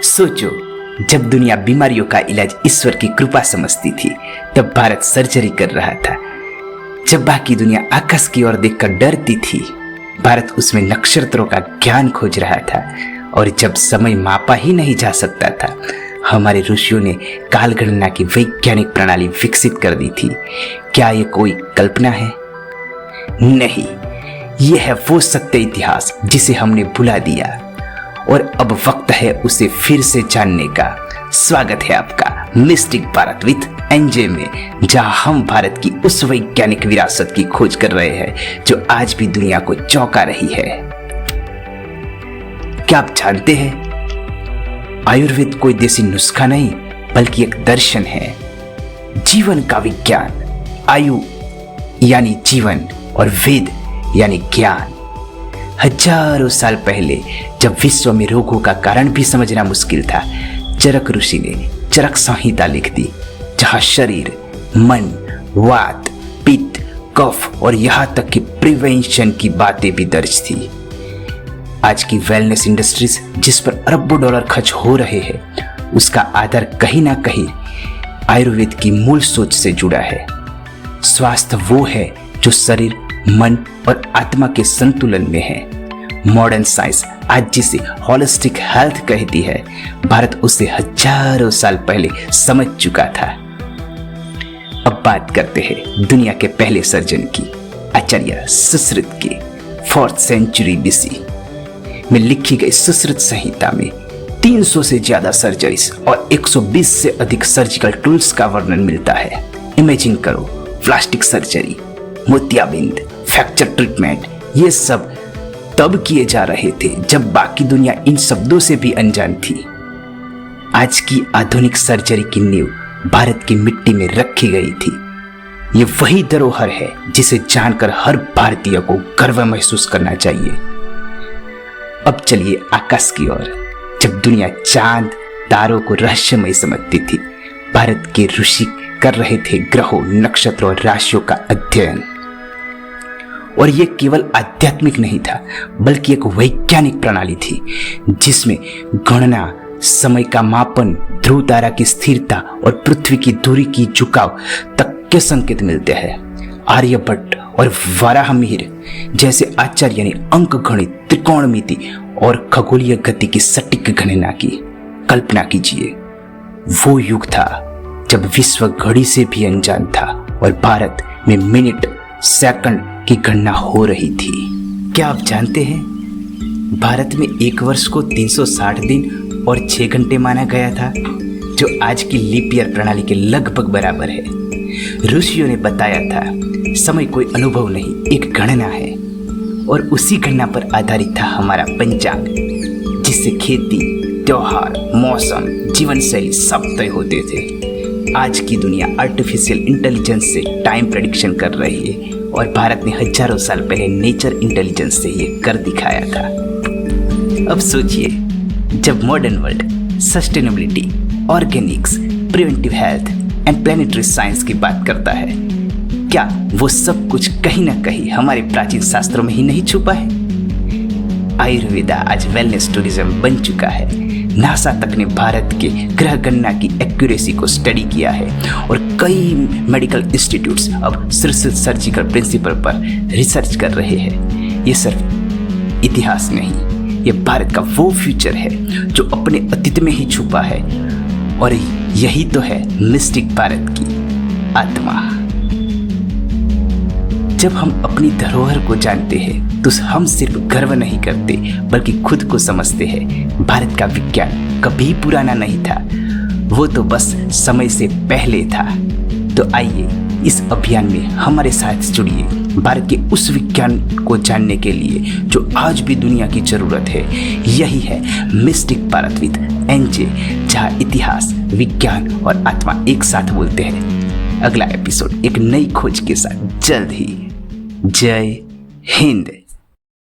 सोचो, जब दुनिया बीमारियों का इलाज ईश्वर की कृपा समझती थी, तब भारत सर्जरी कर रहा था। जब बाकी दुनिया आकाश की ओर देखकर डरती थी, भारत उसमें नक्षत्रों का ज्ञान खोज रहा था। और जब समय मापा ही नहीं जा सकता था, हमारे ऋषियों ने काल गणना की वैज्ञानिक प्रणाली विकसित कर दी थी। क्या ये कोई कल्पना है? नहीं, यह है वो सत्य इतिहास जिसे हमने भुला दिया और अब वक्त है उसे फिर से जानने का। स्वागत है आपका मिस्टिक भारत विद एनजे में, जहां हम भारत की उस वैज्ञानिक विरासत की खोज कर रहे हैं जो आज भी दुनिया को चौंका रही है। क्या आप जानते हैं, आयुर्वेद कोई देसी नुस्खा नहीं बल्कि एक दर्शन है, जीवन का विज्ञान। आयु यानी जीवन और वेद यानी ज्ञान। हजारों साल पहले जब विश्व में रोगों का कारण भी समझना मुश्किल था, चरक ऋषि ने चरक संहिता लिख दी, जहां शरीर, मन, वात, पित्त, कफ और यहां तक कि प्रिवेंशन की बातें भी दर्ज थी। आज की वेलनेस इंडस्ट्रीज जिस पर अरबों डॉलर खर्च हो रहे हैं, उसका आधार कहीं ना कहीं आयुर्वेद की मूल सोच से जुड़ा है। स्वास्थ्य वो है जो शरीर, मन और आत्मा के संतुलन में है। मॉडर्न साइंस आज जिसे होलिस्टिक हेल्थ कहती है, भारत उसे हजारों साल पहले समझ चुका था। अब बात करते हैं दुनिया के पहले सर्जन की, आचार्य सुश्रुत की। 4th सेंचुरी बीसी में लिखी गई सुश्रुत संहिता में 300 से ज्यादा सर्जरीज और 120 से अधिक सर्जिकल टूल्स का वर्णन मिलता है। इमेजिन करो, प्लास्टिक सर्जरी, मोतियाबिंद, फ्रैक्चर ट्रीटमेंट, ये सब तब किए जा रहे थे जब बाकी दुनिया इन शब्दों से भी अनजान थी। आज की आधुनिक सर्जरी की नींव भारत की मिट्टी में रखी गई थी। ये वही धरोहर है जिसे जानकर हर भारतीय को गर्व महसूस करना चाहिए। अब चलिए आकाश की ओर। जब दुनिया चांद, तारों को रहस्यमय समझती थी, भारत के ऋषि कर रहे थे ग्रहों, नक्षत्रों और राशियों का अध्ययन। और यह केवल आध्यात्मिक नहीं था बल्कि एक वैज्ञानिक प्रणाली थी जिसमें गणना, समय का मापन, ध्रुव तारा की स्थिरता और पृथ्वी की दूरी की झुकाव तक के संकेत मिलते हैं। आर्यभट्ट और वराहमिहिर जैसे आचार्य ने अंक गणित, त्रिकोणमिति और खगोलीय गति की सटीक गणना की। कल्पना कीजिए, वो युग था जब विश्व घड़ी से भी अनजान था और भारत में मिनट, सेकंड की गणना हो रही थी। क्या आप जानते हैं, भारत में एक वर्ष को 360 दिन और 6 घंटे माना गया था, जो आज की लीप ईयर प्रणाली के लगभग बराबर है। ऋषियों ने बताया था, समय कोई अनुभव नहीं, एक गणना है। और उसी गणना पर आधारित था हमारा पंचांग, जिससे खेती, त्योहार, मौसम, जीवन शैली सब तय होते थे। आज की दुनिया आर्टिफिशियल इंटेलिजेंस से टाइम प्रेडिक्शन कर रही है और भारत ने हजारों साल पहले नेचर इंटेलिजेंस से ये कर दिखाया था। अब सोचिए, जब modern world sustainability, Organics, preventive health and planetary science की बात करता है, क्या वो सब कुछ कहीं ना कहीं हमारे प्राचीन शास्त्रों में ही नहीं छुपा है? आयुर्वेदा आज वेलनेस टूरिज्म बन चुका है। नासा तक ने भारत के ग्रह गणना की एक्यूरेसी को स्टडी किया है और कई मेडिकल इंस्टीट्यूट्स अब सिर्फ सर्जिकल प्रिंसिपल पर रिसर्च कर रहे हैं। ये सिर्फ इतिहास नहीं, ये भारत का वो फ्यूचर है जो अपने अतीत में ही छुपा है। और यही तो है मिस्टिक भारत की आत्मा। जब हम अपनी धरोहर को जानते हैं तो हम सिर्फ गर्व नहीं करते बल्कि खुद को समझते हैं। भारत का विज्ञान कभी पुराना नहीं था, वो तो बस समय से पहले था। तो आइए इस अभियान में हमारे साथ जुड़िए, भारत के उस विज्ञान को जानने के लिए जो आज भी दुनिया की जरूरत है। यही है मिस्टिक भारत विद एनजे, जहाँ इतिहास, विज्ञान और आत्मा एक साथ बोलते हैं। अगला एपिसोड एक नई खोज के साथ जल्द ही। जय हिंद।